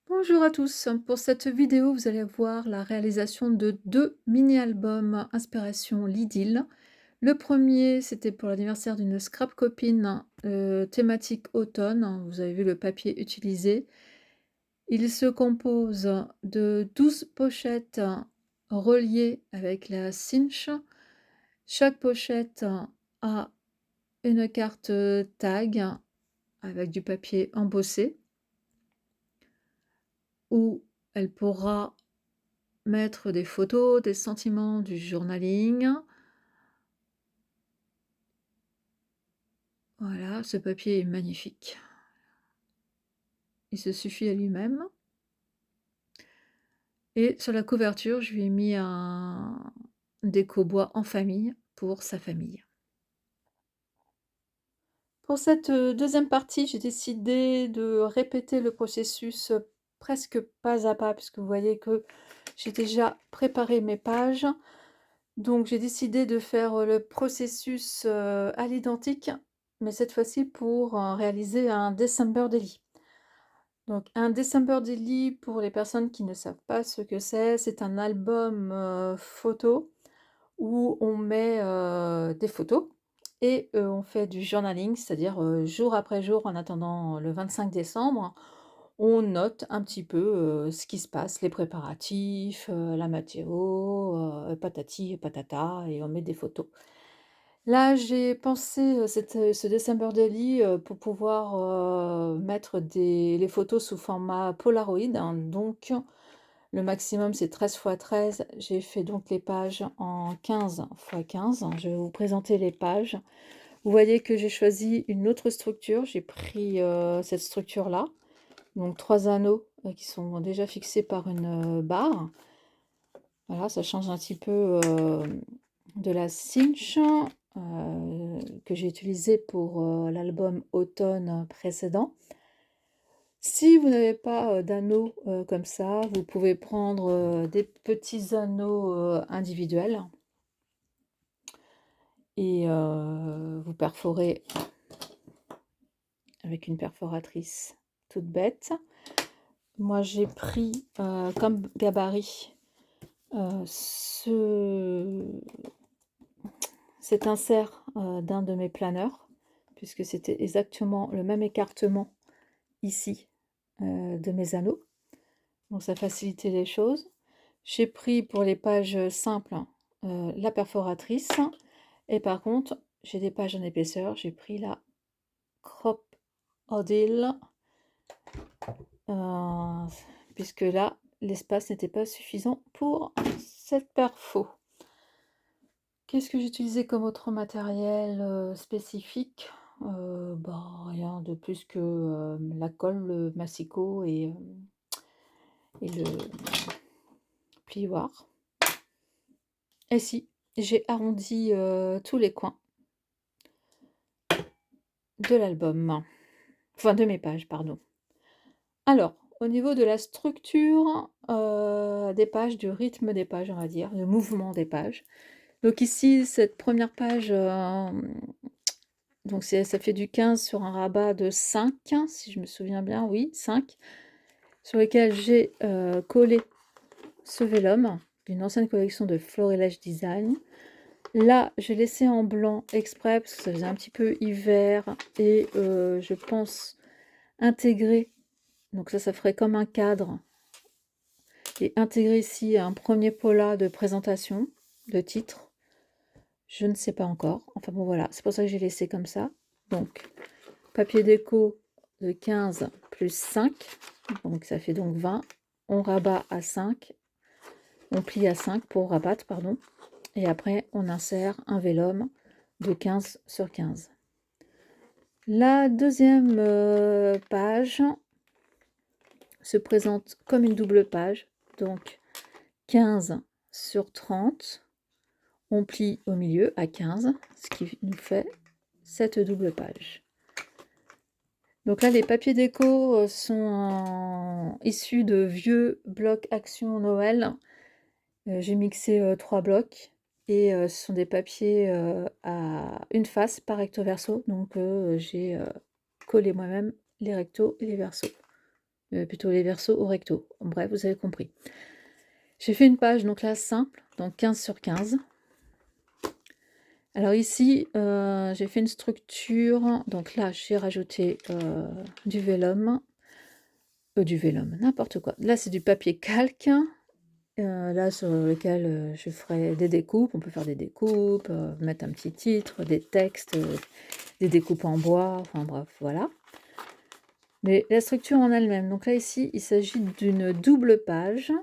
Bonjour à tous, pour cette vidéo vous allez voir la réalisation de 2 mini-albums inspiration Lidl. Le premier c'était pour l'anniversaire d'une scrap copine, thématique automne, vous avez vu le papier utilisé. Il se compose de 12 pochettes reliées avec la cinch. Chaque pochette a une carte, tag avec du papier embossé où elle pourra mettre des photos, des sentiments, du journaling. Voilà, ce papier est magnifique. Il se suffit à lui-même et sur la couverture, je lui ai mis un déco bois en famille pour sa famille. Pour cette, 2e partie, j'ai décidé de répéter le processus, presque pas à pas puisque vous voyez que j'ai déjà préparé mes pages. Donc j'ai décidé de faire, le processus, à l'identique, mais cette fois-ci pour, réaliser un December Daily. Donc un December Daily, pour les personnes qui ne savent pas ce que c'est un album, photo où on met, des photos et on fait du journaling, c'est-à-dire, jour après jour en attendant le 25 décembre, on note un petit peu, ce qui se passe, les préparatifs, la météo, patati et patata et on met des photos. Là, j'ai pensé, ce December Daily, pour pouvoir, mettre les photos sous format Polaroid, hein, donc le maximum, c'est 13 x 13. J'ai fait donc les pages en 15 x 15. Je vais vous présenter les pages. Vous voyez que j'ai choisi une autre structure. J'ai pris, cette structure-là, donc 3 anneaux, qui sont déjà fixés par une, barre. Voilà, ça change un petit peu, de la cinch, que j'ai utilisée pour, l'album automne précédent. Si vous n'avez pas, d'anneaux, comme ça, vous pouvez prendre, des petits anneaux, individuels et vous perforez avec une perforatrice toute bête. Moi, j'ai pris, comme gabarit, cet insert, d'un de mes planeurs, puisque c'était exactement le même écartement ici, de mes anneaux, donc ça facilitait les choses. J'ai pris pour les pages simples, la perforatrice et par contre, j'ai des pages en épaisseur, j'ai pris la Crop Odile, puisque là, l'espace n'était pas suffisant pour cette perfo. Qu'est-ce que j'ai utilisé comme autre matériel, spécifique? Rien de plus que, la colle, le massicot et le plioir. Et si, j'ai arrondi, tous les coins de l'album, enfin de mes pages, pardon. Alors, au niveau de la structure, des pages, du rythme des pages, on va dire, le mouvement des pages. Donc ici, cette première page, donc ça fait du 15 sur un rabat de 5, si je me souviens bien, oui, 5, sur lequel j'ai, collé ce vélum d'une ancienne collection de Florilège Design. Là, j'ai laissé en blanc exprès parce que ça faisait un petit peu hiver et je pense intégrer, donc ça ferait comme un cadre et intégrer ici un premier pola de présentation, de titre. Je ne sais pas encore. Enfin bon, voilà, c'est pour ça que j'ai laissé comme ça. Donc, papier déco de 15 plus 5, donc ça fait donc 20. On rabat à 5, on plie à 5 pour rabattre, pardon. Et après, on insère un vélum de 15 sur 15. La deuxième page se présente comme une double page, donc 15 sur 30. On plie au milieu à 15, ce qui nous fait cette double page. Donc là, les papiers déco sont issus de vieux blocs Action Noël. J'ai mixé 3 blocs et ce sont des papiers à une face par recto verso. Donc j'ai collé moi-même les rectos et les versos. plutôt les versos au recto. Bref, vous avez compris. J'ai fait une page donc là simple, donc 15 sur 15. Alors ici, j'ai fait une structure, donc là j'ai rajouté du vélum, n'importe quoi. Là c'est du papier calque, là sur lequel je ferai des découpes. On peut faire des découpes, mettre un petit titre, des textes, des découpes en bois, enfin bref, voilà. Mais la structure en elle-même, donc là ici il s'agit d'une double page,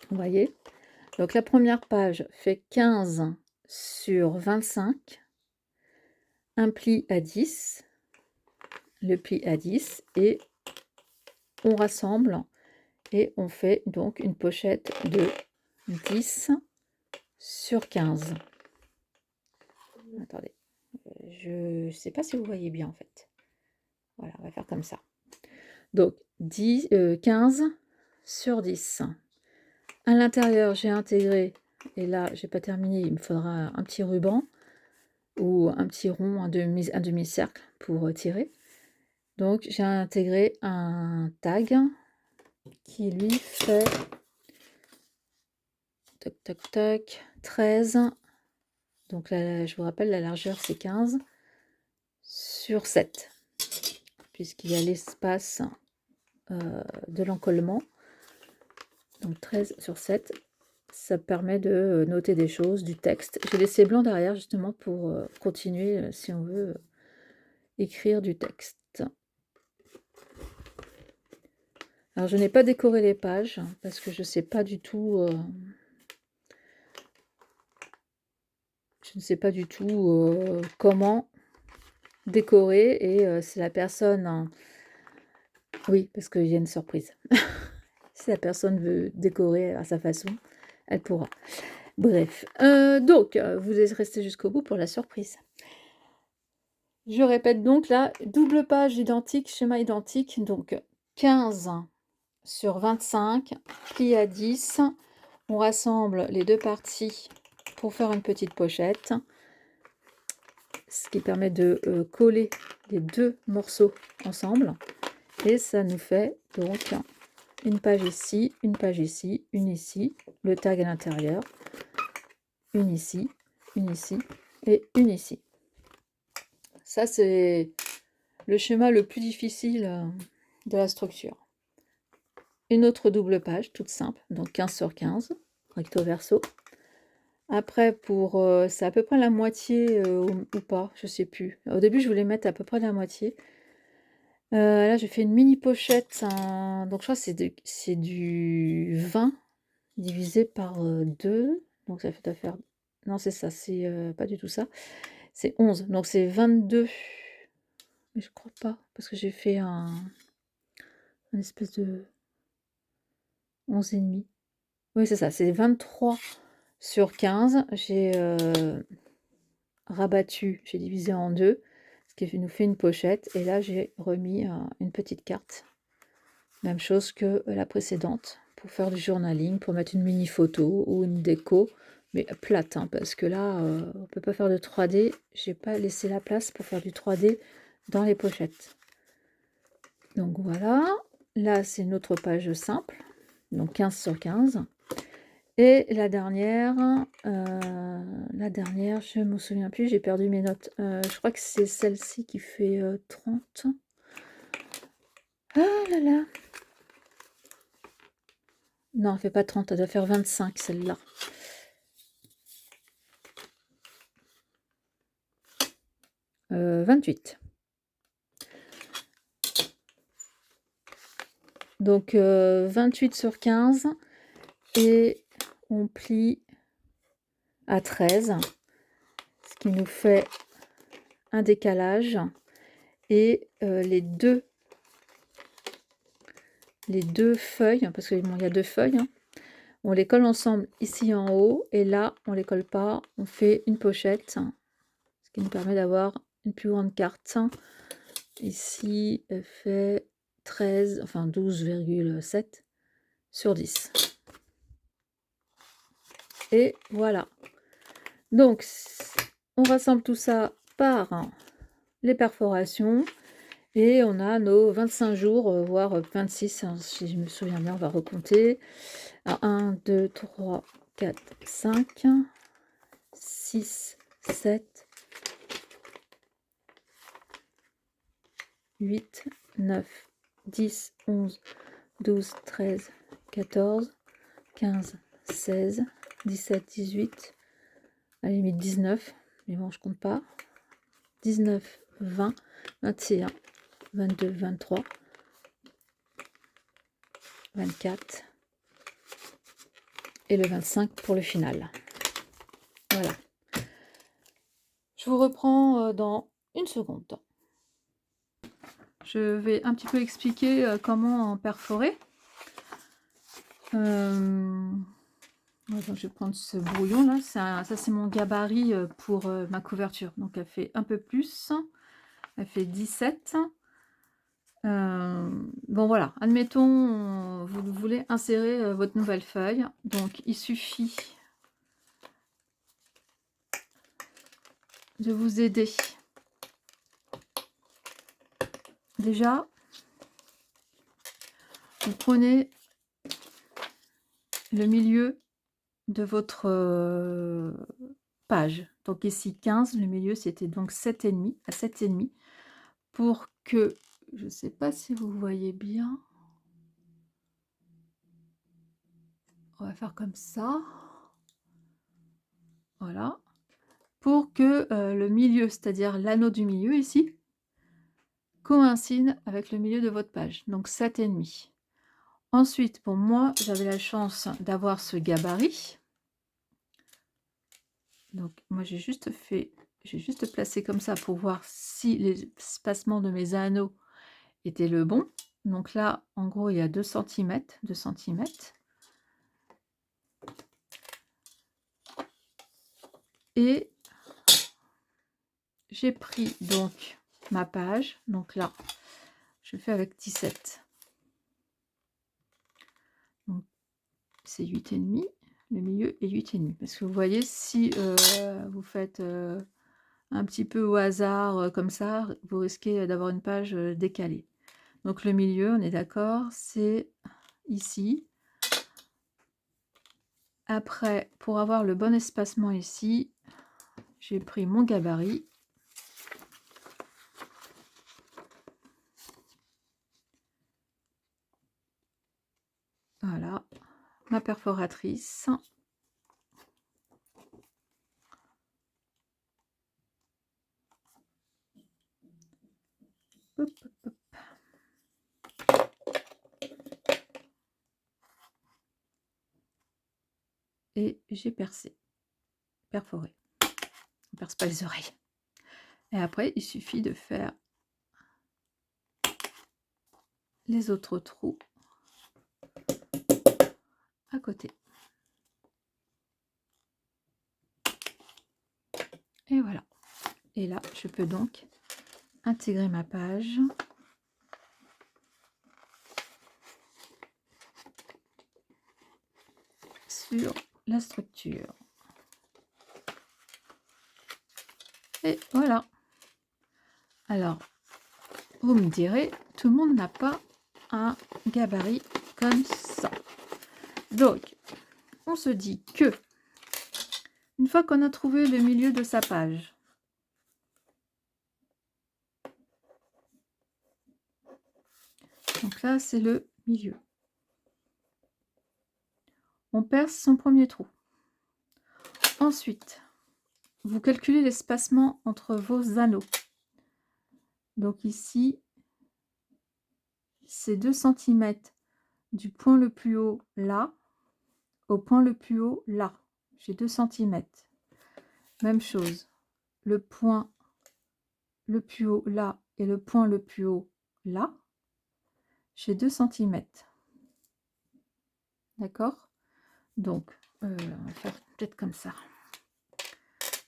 vous voyez. Donc la première page fait 15 sur 25, un pli à 10, le pli à 10, et on rassemble et on fait donc une pochette de 10 sur 15. Attendez, je ne sais pas si vous voyez bien en fait. Voilà, on va faire comme ça. Donc 15 sur 10. À l'intérieur, j'ai intégré, et là, j'ai pas terminé, il me faudra un petit ruban ou un petit rond, un demi-cercle pour tirer. Donc, j'ai intégré un tag qui lui fait tac tac tac 13. Donc là, je vous rappelle, la largeur c'est 15 sur 7, puisqu'il y a l'espace de l'encollement. Donc 13 sur 7, ça permet de noter des choses, du texte. J'ai laissé blanc derrière justement pour continuer si on veut écrire du texte. Alors je n'ai pas décoré les pages parce que je ne sais pas du tout comment décorer, et si la personne oui, parce qu'il y a une surprise. Si la personne veut décorer à sa façon, elle pourra. Bref, donc vous restez jusqu'au bout pour la surprise. Je répète donc là, double page identique, schéma identique, donc 15 sur 25, pli à 10. On rassemble les deux parties pour faire une petite pochette, ce qui permet de coller les deux morceaux ensemble. Et ça nous fait donc une page ici, une ici, le tag à l'intérieur, une ici et une ici. Ça, c'est le schéma le plus difficile de la structure. Une autre double page, toute simple, donc 15 sur 15, recto verso. Après, c'est à peu près la moitié ou pas, je sais plus. Au début, je voulais mettre à peu près la moitié. Là, j'ai fait une mini pochette, donc je crois que c'est du 20 divisé par 2, donc ça doit faire... Non, c'est ça, c'est pas du tout ça. C'est 11, donc c'est 22. Mais je crois pas, parce que j'ai fait un espèce de 11,5. Oui, c'est ça, c'est 23 sur 15. J'ai rabattu, j'ai divisé en 2, ce qui nous fait une pochette. Et là, j'ai remis une petite carte. Même chose que la précédente, pour faire du journaling, pour mettre une mini photo ou une déco, mais plate, hein, parce que là, on peut pas faire de 3D. J'ai pas laissé la place pour faire du 3D dans les pochettes. Donc voilà, là c'est une autre page simple, donc 15 sur 15. Et la dernière, je ne me souviens plus, j'ai perdu mes notes. Je crois que c'est celle-ci qui fait 30. Ah là là. Non, elle ne fait pas 30, elle doit faire 25 celle-là. Euh, 28. Donc 28 sur 15 et on plie à 13, ce qui nous fait un décalage, et les deux feuilles, parce qu'il y a deux feuilles, hein, on les colle ensemble ici en haut, et là on les colle pas, on fait une pochette, ce qui nous permet d'avoir une plus grande carte. Ici elle fait 13, enfin 12,7 sur 10. Et voilà. Donc on rassemble tout ça par les perforations, Et on a nos 25 jours, voire 26, hein, si je me souviens bien, on va recompter. Alors 1, 2, 3, 4, 5, 6, 7, 8, 9, 10, 11, 12, 13, 14, 15, 16, 17, 18, à la limite 19, mais bon, je compte pas. 19, 20, 21, 22, 23, 24 et le 25 pour le final. Voilà. Je vous reprends dans une seconde. Je vais un petit peu expliquer comment en perforer. Attends, je vais prendre ce brouillon là. Ça c'est mon gabarit pour ma couverture. Donc elle fait un peu plus. Elle fait 17. Bon voilà, admettons, vous voulez insérer votre nouvelle feuille. Donc il suffit de vous aider. Déjà, vous prenez le milieu de votre page. Donc ici 15, le milieu c'était donc 7,5 à 7,5 pour que, je ne sais pas si vous voyez bien, on va faire comme ça, voilà, pour que le milieu, c'est-à-dire l'anneau du milieu ici, coïncide avec le milieu de votre page, donc 7,5. Ensuite, pour moi, j'avais la chance d'avoir ce gabarit. Donc moi j'ai juste placé comme ça pour voir si l'espacement de mes anneaux était le bon. Donc là, en gros, il y a 2 cm, 2 cm. Et j'ai pris donc ma page. Donc là, je fais avec 17. Donc c'est 8,5. Le milieu est 8,5. Parce que vous voyez, si vous faites un petit peu au hasard comme ça, vous risquez d'avoir une page décalée. Donc le milieu, on est d'accord, c'est ici. Après, pour avoir le bon espacement ici, j'ai pris mon gabarit. Voilà, ma perforatrice. Hop, hop, hop. Et j'ai perforé. On ne perce pas les oreilles. Et après, il suffit de faire les autres trous à côté. Et voilà. Et là, je peux donc intégrer ma page sur la structure. Et voilà. Alors, vous me direz, tout le monde n'a pas un gabarit comme ça. Donc, on se dit que, une fois qu'on a trouvé le milieu de sa page, donc là, c'est le milieu. On perce son premier trou. Ensuite, vous calculez l'espacement entre vos anneaux. Donc ici, c'est 2 cm du point le plus haut là au point le plus haut là. J'ai 2 cm. Même chose. Le point le plus haut là et le point le plus haut là. J'ai 2 cm. D'accord? Donc, on va faire peut-être comme ça.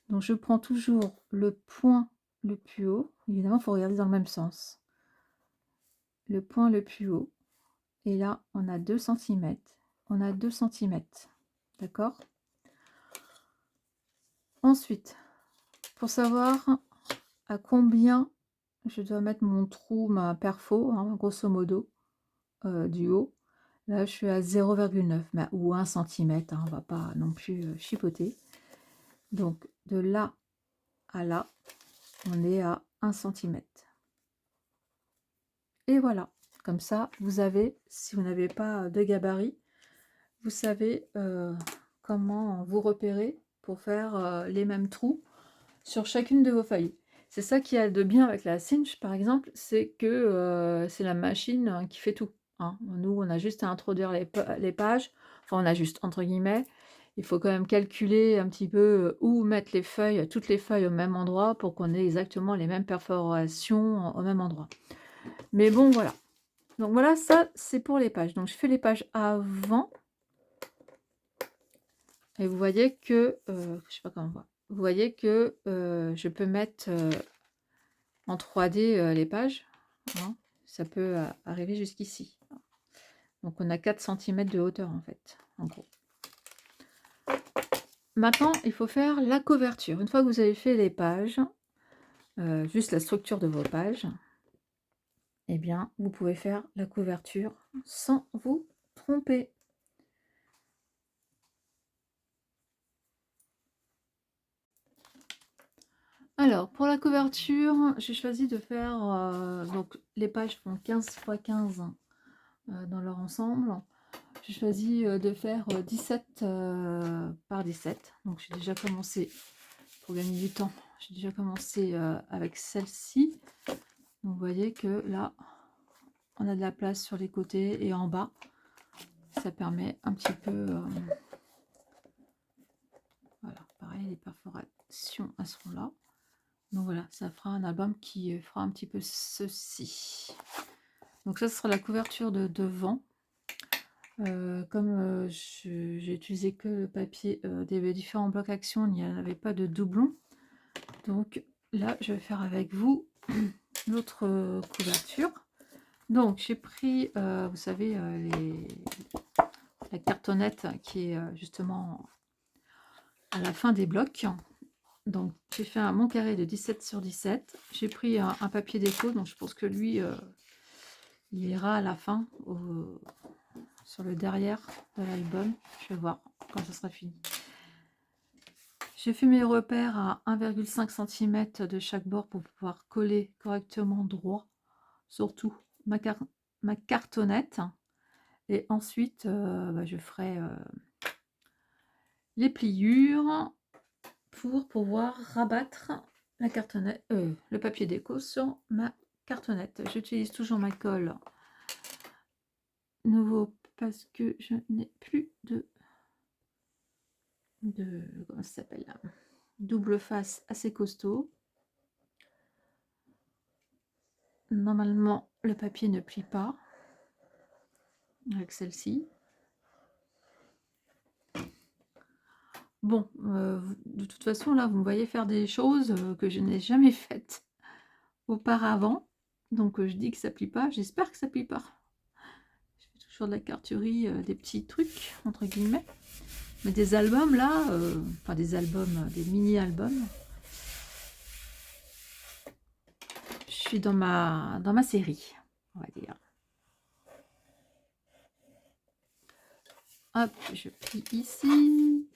Donc, je prends toujours le point le plus haut. Évidemment, il faut regarder dans le même sens. Le point le plus haut. Et là, on a 2 cm. On a 2 cm. D'accord? Ensuite, pour savoir à combien je dois mettre mon trou, ma perfo, hein, grosso modo, du haut. Là, je suis à 0,9 ou 1 centimètre, hein, on va pas non plus chipoter. Donc, de là à là, on est à 1 centimètre. Et voilà, comme ça, vous avez, si vous n'avez pas de gabarit, vous savez comment vous repérer pour faire les mêmes trous sur chacune de vos feuilles. C'est ça qui a de bien avec la cinch, par exemple, c'est que c'est la machine qui fait tout. Hein. Nous, on a juste à introduire les pages, enfin, on a juste, entre guillemets, il faut quand même calculer un petit peu où mettre les feuilles, toutes les feuilles au même endroit pour qu'on ait exactement les mêmes perforations au même endroit. Mais bon, voilà. Donc voilà, ça, c'est pour les pages. Donc, je fais les pages avant. Et vous voyez que, je sais pas comment on voit, vous voyez que je peux mettre en 3D les pages. Hein. Ça peut arriver jusqu'ici. Donc, on a 4 cm de hauteur, en fait, en gros. Maintenant, il faut faire la couverture. Une fois que vous avez fait les pages, juste la structure de vos pages, eh bien, vous pouvez faire la couverture sans vous tromper. Alors, pour la couverture, j'ai choisi de faire, donc les pages font 15 x 15 dans leur ensemble. J'ai choisi de faire 17 par 17. Donc j'ai déjà commencé, pour gagner du temps, j'ai déjà commencé avec celle-ci. Donc vous voyez que là, on a de la place sur les côtés et en bas. Ça permet un petit peu... voilà, pareil, les perforations, elles seront là. Donc voilà, ça fera un album qui fera un petit peu ceci. Donc ça, ce sera la couverture de devant. Comme j'ai utilisé que le papier des différents blocs action, il n'y avait pas de doublon. Donc là, je vais faire avec vous l'autre couverture. Donc j'ai pris, vous savez, la cartonnette qui est justement à la fin des blocs. Donc j'ai fait un mon carré de 17 sur 17. J'ai pris un papier déco, donc je pense que lui, il ira à la fin, sur le derrière de l'album. Je vais voir quand ce sera fini. J'ai fait mes repères à 1,5 cm de chaque bord pour pouvoir coller correctement droit, surtout ma cartonnette. Et ensuite, je ferai les pliures pour pouvoir rabattre la cartonnette, le papier déco sur ma cartonnette. J'utilise toujours ma colle nouveau parce que je n'ai plus de comment ça s'appelle là, double face assez costaud. Normalement, le papier ne plie pas avec celle-ci. Bon, de toute façon, là, vous me voyez faire des choses que je n'ai jamais faites auparavant. Donc, je dis que ça plie pas. J'espère que ça plie pas. Je fais toujours de la carturie, des petits trucs, entre guillemets. Mais des albums, là, enfin des albums, des mini-albums. Je suis dans ma série, on va dire. Hop, je plie ici.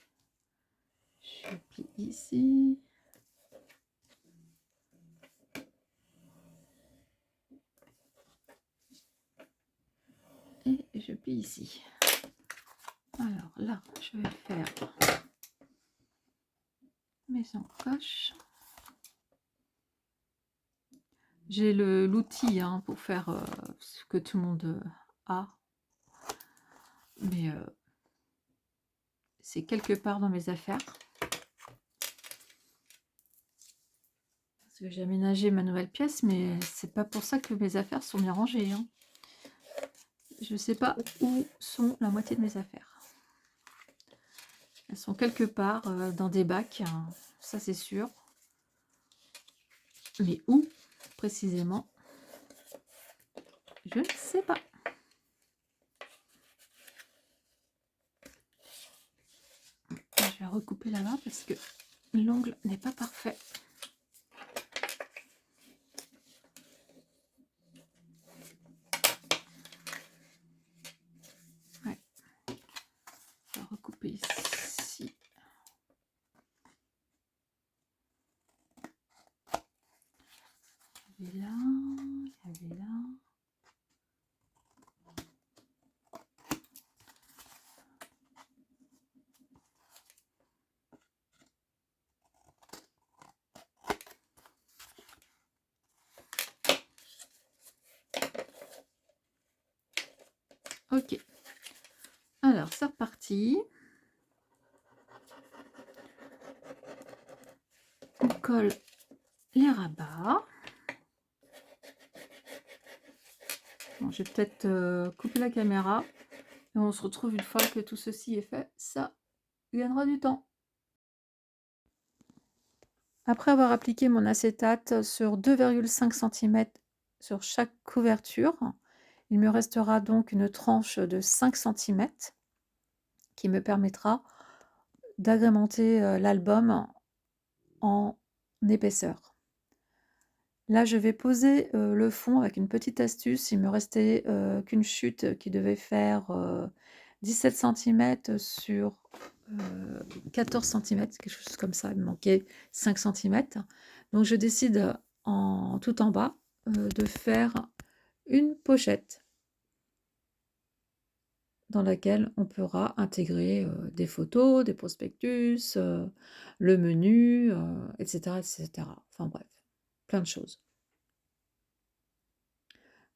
Je plie ici. Et je plie ici. Alors là, je vais faire mes encoches. J'ai l'outil pour faire ce que tout le monde a. Mais c'est quelque part dans mes affaires. Parce que j'ai aménagé ma nouvelle pièce, mais c'est pas pour ça que mes affaires sont bien rangées. Hein. Je sais pas où sont la moitié de mes affaires. Elles sont quelque part dans des bacs, hein, ça c'est sûr. Mais où précisément, je ne sais pas. Je vais recouper là-bas parce que l'ongle n'est pas parfait. Ok. Alors, c'est reparti. On colle les rabats. Bon, je vais peut-être couper la caméra. Et on se retrouve une fois que tout ceci est fait. Ça gagnera du temps. Après avoir appliqué mon acétate sur 2,5 cm sur chaque couverture, il me restera donc une tranche de 5 cm qui me permettra d'agrémenter l'album en épaisseur. Là, je vais poser le fond avec une petite astuce. Il me restait qu'une chute qui devait faire 17 cm sur 14 cm, quelque chose comme ça. Il me manquait 5 cm. Donc, je décide tout en bas de faire une pochette dans laquelle on pourra intégrer des photos, des prospectus, le menu, etc., etc. Enfin bref, plein de choses.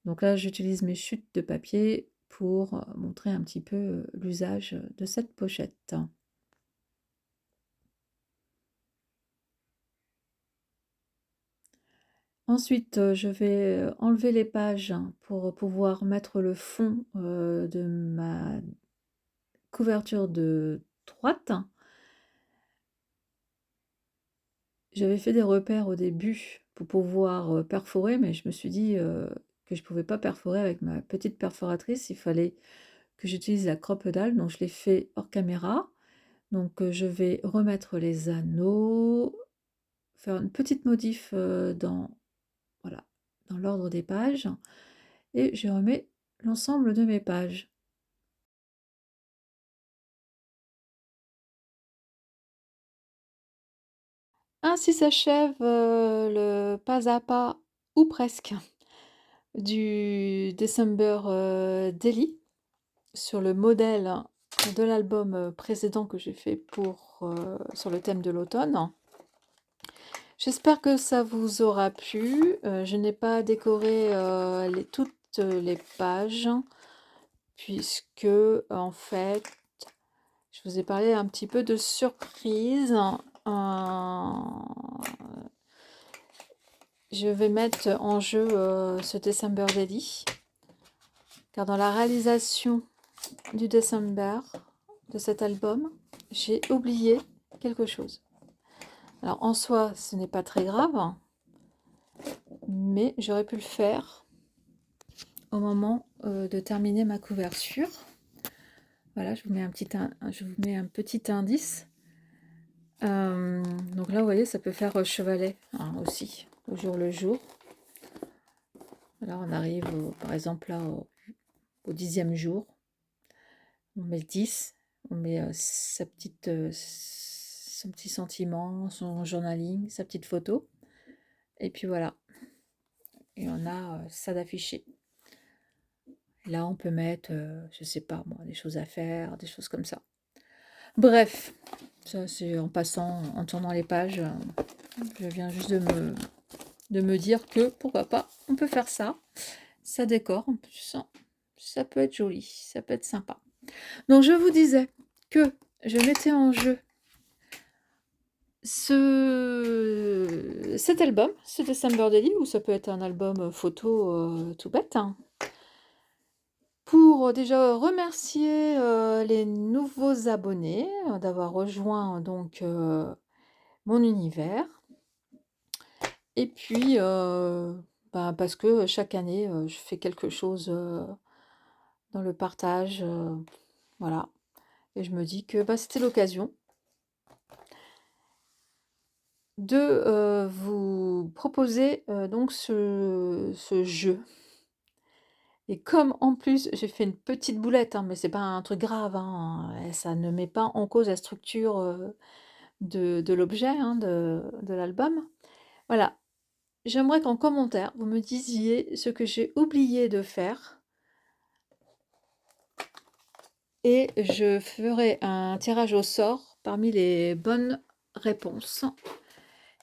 Donc là, j'utilise mes chutes de papier pour montrer un petit peu l'usage de cette pochette. Ensuite, je vais enlever les pages pour pouvoir mettre le fond de ma couverture de droite. J'avais fait des repères au début pour pouvoir perforer, mais je me suis dit que je ne pouvais pas perforer avec ma petite perforatrice. Il fallait que j'utilise la croppe-dalle, donc je l'ai fait hors caméra. Donc je vais remettre les anneaux, faire une petite modif voilà, dans l'ordre des pages, et je remets l'ensemble de mes pages. Ainsi s'achève le pas à pas, ou presque, du December Daily, sur le modèle de l'album précédent que j'ai fait sur le thème de l'automne. J'espère que ça vous aura plu. Je n'ai pas décoré toutes les pages, puisque en fait, je vous ai parlé un petit peu de surprise. Je vais mettre en jeu ce December Daily, car dans la réalisation du December, de cet album, j'ai oublié quelque chose. Alors en soi, ce n'est pas très grave, mais j'aurais pu le faire au moment de terminer ma couverture. Voilà, je vous mets un petit indice. Donc là, vous voyez, ça peut faire chevalet aussi, au jour le jour. Là, on arrive, par exemple, là, au 10e jour. On met 10, on met son petit sentiment, son journaling, sa petite photo. Et puis voilà. Et on a ça d'affiché. Là, on peut mettre, je sais pas moi, des choses à faire, des choses comme ça. Bref, ça c'est en passant, en tournant les pages. Je viens juste de me dire que, pourquoi pas, on peut faire ça. Ça décore, en plus, ça peut être joli, ça peut être sympa. Donc je vous disais que je mettais en jeu cet album, ce December Daily, ou ça peut être un album photo tout bête, pour déjà remercier les nouveaux abonnés d'avoir rejoint donc mon univers. Et puis parce que chaque année je fais quelque chose dans le partage, voilà. Et je me dis que c'était l'occasion de vous proposer donc ce jeu. Et comme en plus j'ai fait une petite boulette, mais c'est pas un truc grave, et ça ne met pas en cause la structure de l'objet, de l'album. Voilà, j'aimerais qu'en commentaire vous me disiez ce que j'ai oublié de faire, et je ferai un tirage au sort parmi les bonnes réponses.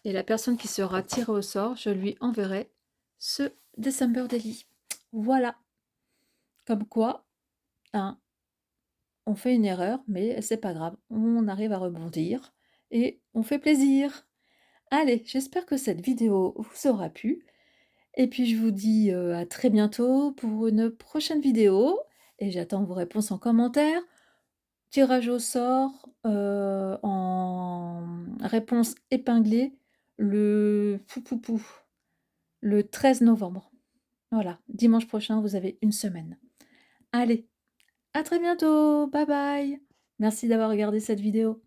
Et la personne qui sera tirée au sort, je lui enverrai ce December Daily. Voilà. Comme quoi, hein, on fait une erreur, mais c'est pas grave, on arrive à rebondir et on fait plaisir. Allez, j'espère que cette vidéo vous aura plu et puis je vous dis, à très bientôt pour une prochaine vidéo et j'attends vos réponses en commentaire. Tirage au sort, en réponse épinglée le pou pou pou, le 13 novembre. Voilà, dimanche prochain, vous avez une semaine. Allez, à très bientôt, bye bye. Merci d'avoir regardé cette vidéo.